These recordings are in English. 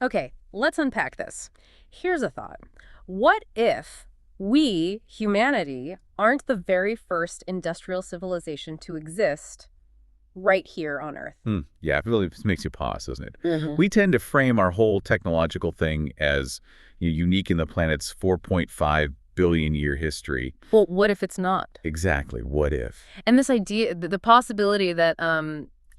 Okay, let's unpack this. Here's a thought. What if we, humanity, aren't the very first industrial civilization to exist right here on Earth? Yeah, it really makes you pause, doesn't it? Hmm. We tend to frame our whole technological thing as unique in the planet's 4.5 billion year history. Well, what if it's not? Exactly. What if? And this idea, the possibility that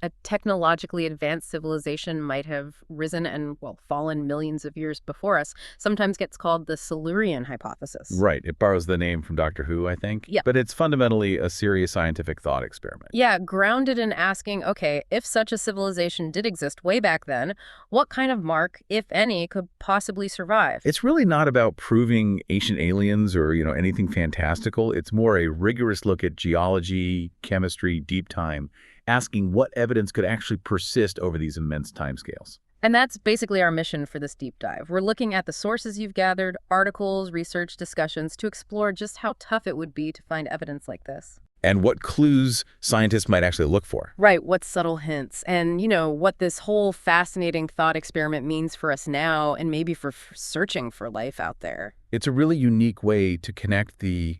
a technologically advanced civilization might have risen and, well, fallen millions of years before us sometimes gets called the Silurian Hypothesis. Right. It borrows the name from Doctor Who, I think. Yeah. But it's fundamentally a serious scientific thought experiment. Yeah, grounded in asking, okay, if such a civilization did exist way back then, what kind of mark, if any, could possibly survive? It's really not about proving ancient aliens or, anything fantastical. It's more a rigorous look at geology, chemistry, deep time, asking what evidence could actually persist over these immense timescales. And that's basically our mission for this deep dive. We're looking at the sources you've gathered, articles, research, discussions, to explore just how tough it would be to find evidence like this. And what clues scientists might actually look for. Right, what subtle hints, and, what this whole fascinating thought experiment means for us now and maybe for searching for life out there. It's a really unique way to connect the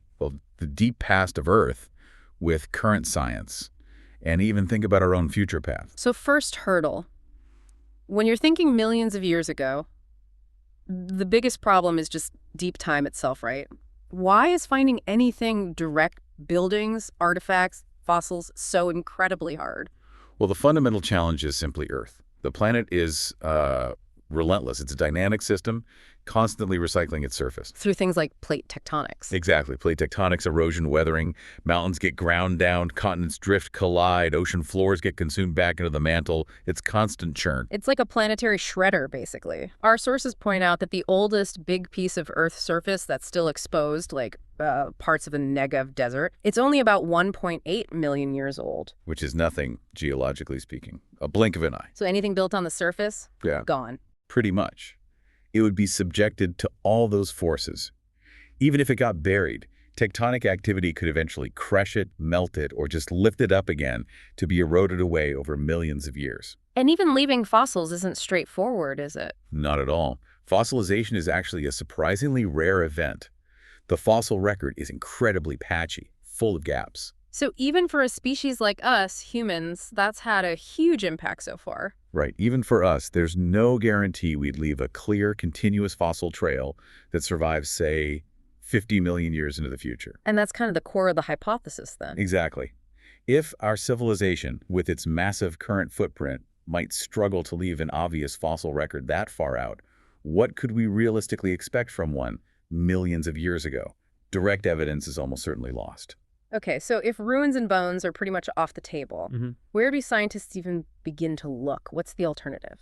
deep past of Earth with current science and even think about our own future path. So first hurdle. When you're thinking millions of years ago, the biggest problem is just deep time itself, right? Why is finding anything direct, buildings, artifacts, fossils, so incredibly hard? Well, the fundamental challenge is simply Earth. The planet is relentless. It's a dynamic system, constantly recycling its surface. Through things like plate tectonics. Exactly. Plate tectonics, erosion, weathering, mountains get ground down, continents drift, collide, ocean floors get consumed back into the mantle. It's constant churn. It's like a planetary shredder, basically. Our sources point out that the oldest big piece of Earth's surface that's still exposed, like parts of the Negev desert, it's only about 1.8 million years old. Which is nothing, geologically speaking. A blink of an eye. So anything built on the surface? Yeah. Gone. Pretty much. It would be subjected to all those forces. Even if it got buried, tectonic activity could eventually crush it, melt it, or just lift it up again to be eroded away over millions of years. And even leaving fossils isn't straightforward, is it? Not at all. Fossilization is actually a surprisingly rare event. The fossil record is incredibly patchy, full of gaps. So even for a species like us, humans, that's had a huge impact so far. Right. Even for us, there's no guarantee we'd leave a clear, continuous fossil trail that survives, say, 50 million years into the future. And that's kind of the core of the hypothesis, then. Exactly. If our civilization, with its massive current footprint, might struggle to leave an obvious fossil record that far out, what could we realistically expect from one millions of years ago? Direct evidence is almost certainly lost. Okay, so if ruins and bones are pretty much off the table, where do scientists even begin to look? What's the alternative?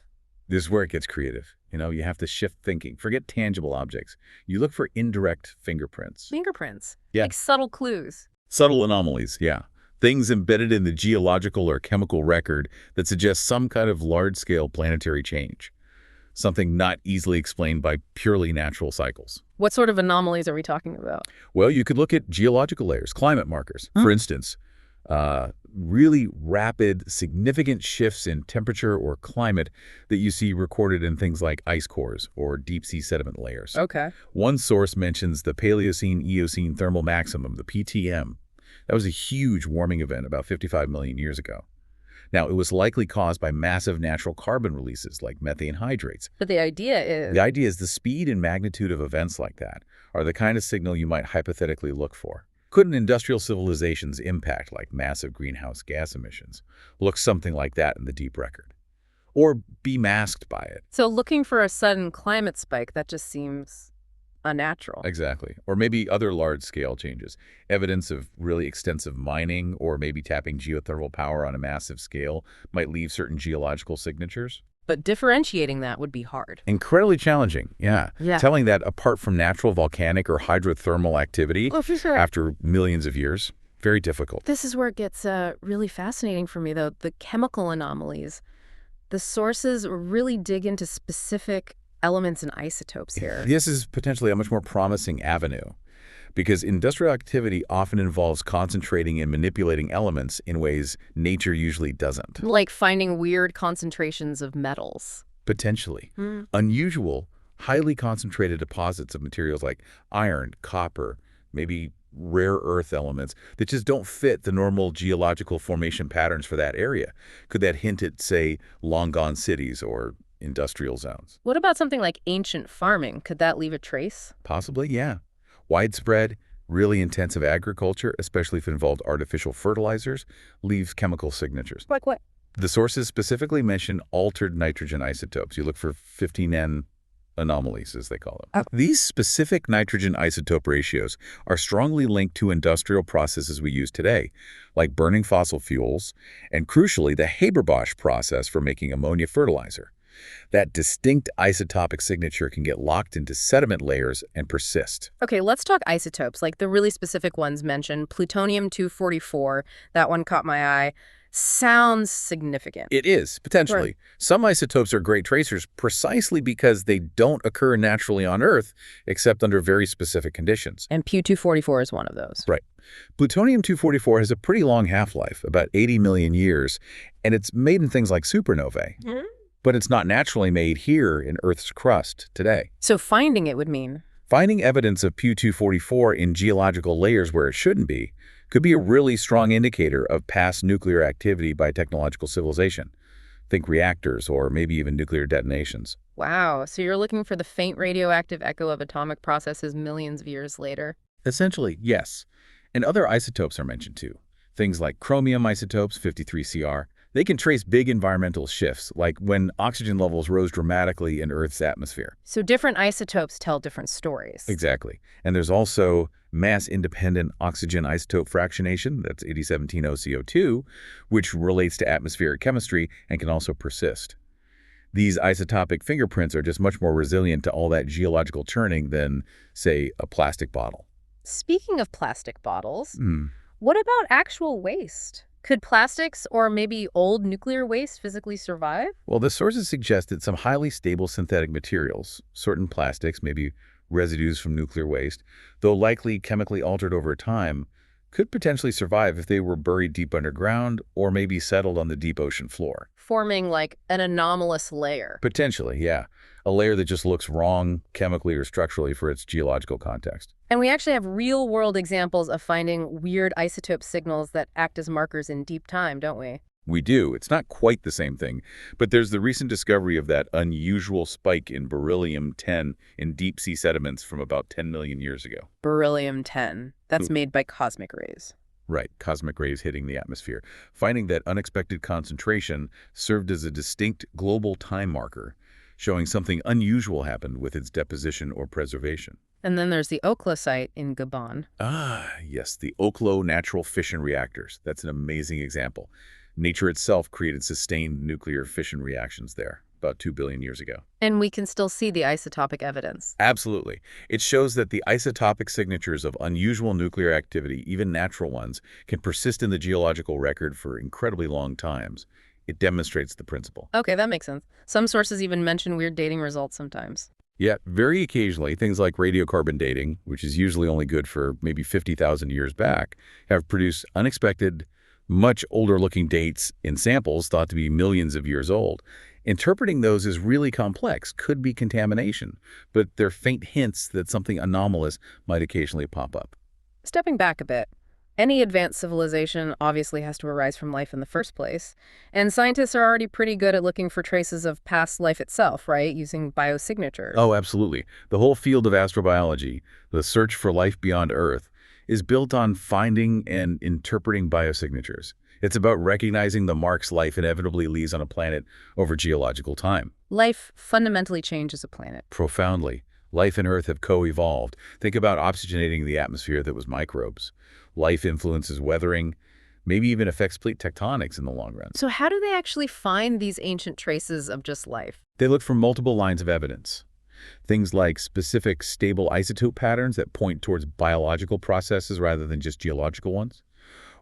This is where it gets creative. You have to shift thinking. Forget tangible objects. You look for indirect fingerprints. Fingerprints. Yeah. Like subtle clues. Subtle anomalies, yeah. Things embedded in the geological or chemical record that suggest some kind of large-scale planetary change. Something not easily explained by purely natural cycles. What sort of anomalies are we talking about? Well, you could look at geological layers, climate markers. For instance, really rapid, significant shifts in temperature or climate that you see recorded in things like ice cores or deep-sea sediment layers. Okay. One source mentions the Paleocene-Eocene thermal maximum, the PTM. That was a huge warming event about 55 million years ago. Now, it was likely caused by massive natural carbon releases like methane hydrates. But the idea is... The idea is the speed and magnitude of events like that are the kind of signal you might hypothetically look for. Could an industrial civilization's impact, like massive greenhouse gas emissions, look something like that in the deep record? Or be masked by it? So looking for a sudden climate spike, that just seems unnatural. Exactly. Or maybe other large-scale changes. Evidence of really extensive mining or maybe tapping geothermal power on a massive scale might leave certain geological signatures. But differentiating that would be hard. Incredibly challenging, yeah. Yeah. Telling that apart from natural volcanic or hydrothermal activity after millions of years, very difficult. This is where it gets really fascinating for me, though. The chemical anomalies. The sources really dig into specific elements and isotopes here. This is potentially a much more promising avenue because industrial activity often involves concentrating and manipulating elements in ways nature usually doesn't. Like finding weird concentrations of metals. Potentially. Unusual, highly concentrated deposits of materials like iron, copper, maybe rare earth elements that just don't fit the normal geological formation patterns for that area. Could that hint at, say, long-gone cities or industrial zones? What about something like ancient farming? Could that leave a trace? Possibly, yeah. Widespread, really intensive agriculture, especially if it involved artificial fertilizers, leaves chemical signatures. Like what? The sources specifically mention altered nitrogen isotopes. You look for 15N anomalies, as they call them. Oh. These specific nitrogen isotope ratios are strongly linked to industrial processes we use today, like burning fossil fuels, and crucially, the Haber-Bosch process for making ammonia fertilizer. That distinct isotopic signature can get locked into sediment layers and persist. Okay, let's talk isotopes, like the really specific ones mentioned. Plutonium-244, that one caught my eye. Sounds significant. It is, potentially. Right. Some isotopes are great tracers precisely because they don't occur naturally on Earth, except under very specific conditions. And Pu-244 is one of those. Right. Plutonium-244 has a pretty long half-life, about 80 million years, and it's made in things like supernovae. But it's not naturally made here in Earth's crust today. So finding it would mean? Finding evidence of Pu-244 in geological layers where it shouldn't be could be a really strong indicator of past nuclear activity by technological civilization. Think reactors or maybe even nuclear detonations. Wow, so you're looking for the faint radioactive echo of atomic processes millions of years later? Essentially, yes. And other isotopes are mentioned too. Things like chromium isotopes, 53Cr. They can trace big environmental shifts, like when oxygen levels rose dramatically in Earth's atmosphere. So different isotopes tell different stories. Exactly. And there's also mass-independent oxygen isotope fractionation, that's 8017-OCO2, which relates to atmospheric chemistry and can also persist. These isotopic fingerprints are just much more resilient to all that geological churning than, say, a plastic bottle. Speaking of plastic bottles, what about actual waste? Could plastics or maybe old nuclear waste physically survive? Well, the sources suggest that some highly stable synthetic materials, certain plastics, maybe residues from nuclear waste, though likely chemically altered over time, could potentially survive if they were buried deep underground or maybe settled on the deep ocean floor. Forming like an anomalous layer. Potentially, yeah. A layer that just looks wrong chemically or structurally for its geological context. And we actually have real-world examples of finding weird isotope signals that act as markers in deep time, don't we? We do. It's not quite the same thing, but there's the recent discovery of that unusual spike in beryllium-10 in deep-sea sediments from about 10 million years ago. Beryllium-10. That's made by cosmic rays. Right, cosmic rays hitting the atmosphere. Finding that unexpected concentration served as a distinct global time marker, showing something unusual happened with its deposition or preservation. And then there's the Oklo site in Gabon. Ah, yes, the Oklo natural fission reactors. That's an amazing example. Nature itself created sustained nuclear fission reactions there about 2 billion years ago. And we can still see the isotopic evidence. Absolutely. It shows that the isotopic signatures of unusual nuclear activity, even natural ones, can persist in the geological record for incredibly long times. It demonstrates the principle. Okay, that makes sense. Some sources even mention weird dating results sometimes. Yet, very occasionally, things like radiocarbon dating, which is usually only good for maybe 50,000 years back, have produced unexpected, much older-looking dates in samples thought to be millions of years old. Interpreting those is really complex, could be contamination, but they're faint hints that something anomalous might occasionally pop up. Stepping back a bit, any advanced civilization obviously has to arise from life in the first place, and scientists are already pretty good at looking for traces of past life itself, right, using biosignatures. Oh, absolutely. The whole field of astrobiology, the search for life beyond Earth, is built on finding and interpreting biosignatures. It's about recognizing the marks life inevitably leaves on a planet over geological time. Life fundamentally changes a planet. Profoundly. Life and Earth have co-evolved. Think about oxygenating the atmosphere that was microbes. Life influences weathering, maybe even affects plate tectonics in the long run. So how do they actually find these ancient traces of just life? They look for multiple lines of evidence. Things like specific stable isotope patterns that point towards biological processes rather than just geological ones.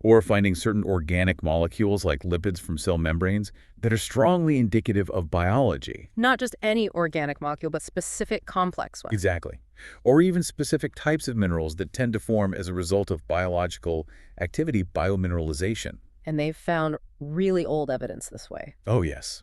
Or finding certain organic molecules like lipids from cell membranes that are strongly indicative of biology. Not just any organic molecule, but specific complex ones. Exactly. Or even specific types of minerals that tend to form as a result of biological activity, biomineralization. And they've found really old evidence this way. Oh, yes.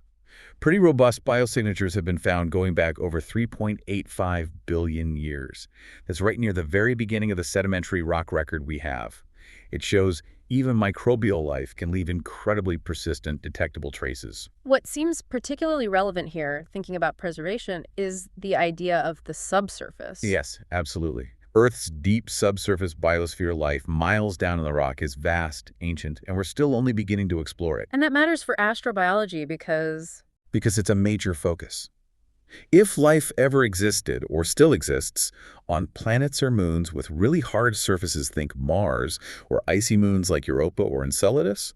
Pretty robust biosignatures have been found going back over 3.85 billion years. That's right near the very beginning of the sedimentary rock record we have. It shows even microbial life can leave incredibly persistent, detectable traces. What seems particularly relevant here, thinking about preservation, is the idea of the subsurface. Yes, absolutely. Earth's deep subsurface biosphere life miles down in the rock is vast, ancient, and we're still only beginning to explore it. And that matters for astrobiology Because it's a major focus. If life ever existed, or still exists, on planets or moons with really hard surfaces, think Mars, or icy moons like Europa or Enceladus,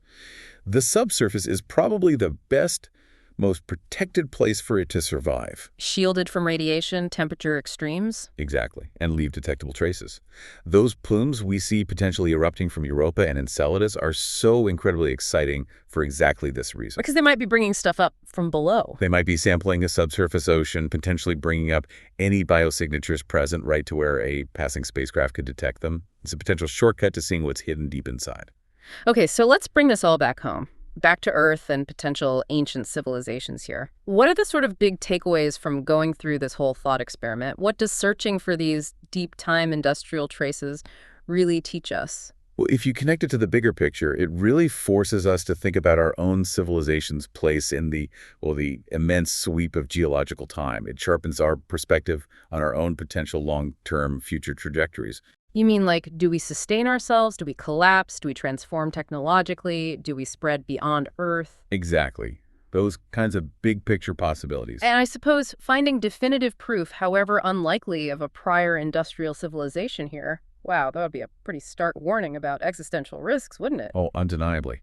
the subsurface is probably the best, most protected place for it to survive. shielded from radiation, temperature extremes. Exactly, and leave detectable traces. Those plumes we see potentially erupting from Europa and Enceladus are so incredibly exciting for exactly this reason. Because they might be bringing stuff up from below. They might be sampling a subsurface ocean, potentially bringing up any biosignatures present right to where a passing spacecraft could detect them. It's a potential shortcut to seeing what's hidden deep inside. Okay, so let's bring this all back home. Back to Earth and potential ancient civilizations here. What are the sort of big takeaways from going through this whole thought experiment? What does searching for these deep-time industrial traces really teach us? Well, if you connect it to the bigger picture, it really forces us to think about our own civilization's place in the immense sweep of geological time. It sharpens our perspective on our own potential long-term future trajectories. You mean, like, do we sustain ourselves? Do we collapse? Do we transform technologically? Do we spread beyond Earth? Exactly. Those kinds of big picture possibilities. And I suppose finding definitive proof, however unlikely, of a prior industrial civilization here, wow, that would be a pretty stark warning about existential risks, wouldn't it? Oh, undeniably.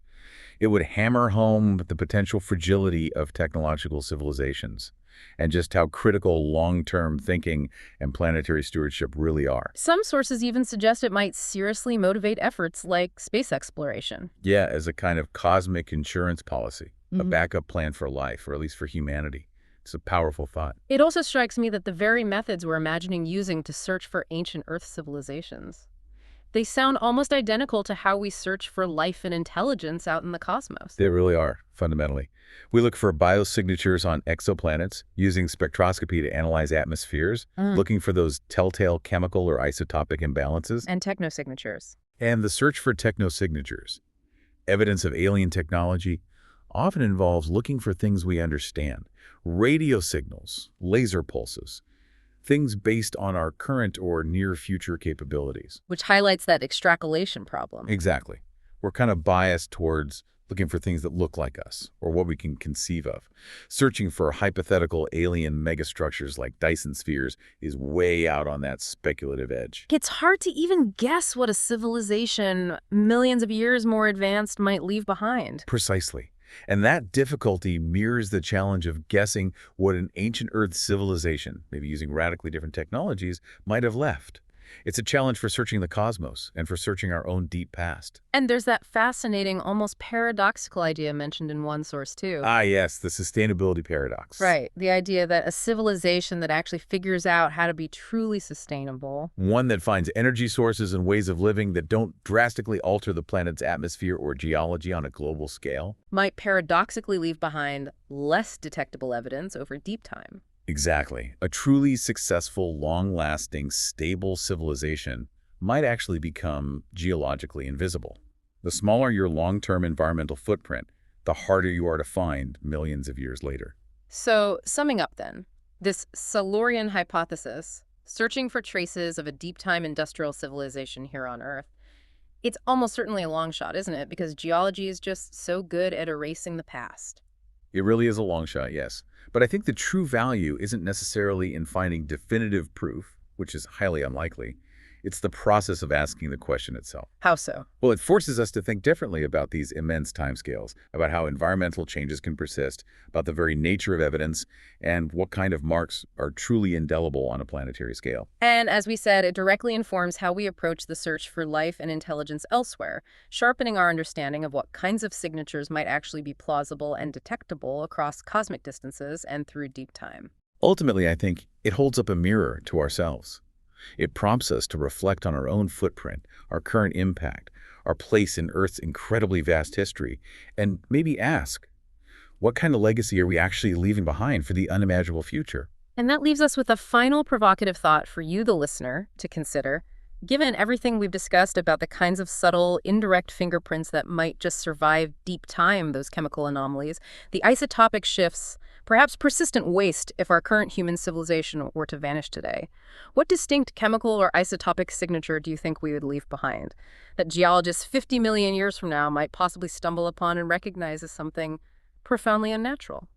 It would hammer home the potential fragility of technological civilizations and just how critical long-term thinking and planetary stewardship really are. Some sources even suggest it might seriously motivate efforts like space exploration. Yeah, as a kind of cosmic insurance policy, a Mhm. backup plan for life, or at least for humanity. It's a powerful thought. It also strikes me that the very methods we're imagining using to search for ancient Earth civilizations, they sound almost identical to how we search for life and intelligence out in the cosmos. They really are, fundamentally. We look for biosignatures on exoplanets, using spectroscopy to analyze atmospheres, looking for those telltale chemical or isotopic imbalances, And technosignatures. and the search for technosignatures. Evidence of alien technology often involves looking for things we understand. Radio signals, laser pulses, things based on our current or near-future capabilities. Which highlights that extrapolation problem. Exactly. We're kind of biased towards looking for things that look like us, or what we can conceive of. Searching for hypothetical alien megastructures like Dyson spheres is way out on that speculative edge. It's hard to even guess what a civilization millions of years more advanced might leave behind. Precisely. And that difficulty mirrors the challenge of guessing what an ancient Earth civilization, maybe using radically different technologies, might have left. It's a challenge for searching the cosmos and for searching our own deep past. And there's that fascinating, almost paradoxical idea mentioned in one source, too. Ah, yes, the sustainability paradox. Right. The idea that a civilization that actually figures out how to be truly sustainable. One that finds energy sources and ways of living that don't drastically alter the planet's atmosphere or geology on a global scale. Might paradoxically leave behind less detectable evidence over deep time. Exactly. A truly successful, long-lasting, stable civilization might actually become geologically invisible. The smaller your long-term environmental footprint, the harder you are to find millions of years later. So, summing up then, this Silurian hypothesis, searching for traces of a deep-time industrial civilization here on Earth, it's almost certainly a long shot, isn't it? Because geology is just so good at erasing the past. It really is a long shot, yes. But I think the true value isn't necessarily in finding definitive proof, which is highly unlikely. It's the process of asking the question itself. How so? Well, it forces us to think differently about these immense timescales, about how environmental changes can persist, about the very nature of evidence, and what kind of marks are truly indelible on a planetary scale. And as we said, it directly informs how we approach the search for life and intelligence elsewhere, sharpening our understanding of what kinds of signatures might actually be plausible and detectable across cosmic distances and through deep time. Ultimately, I think it holds up a mirror to ourselves. It prompts us to reflect on our own footprint, our current impact, our place in Earth's incredibly vast history, and maybe ask, What kind of legacy are we actually leaving behind for the unimaginable future? And that leaves us with a final provocative thought for you, the listener, to consider. Given everything we've discussed about the kinds of subtle, indirect fingerprints that might just survive deep time, those chemical anomalies, the isotopic shifts, perhaps persistent waste if our current human civilization were to vanish today, what distinct chemical or isotopic signature do you think we would leave behind that geologists 50 million years from now might possibly stumble upon and recognize as something profoundly unnatural?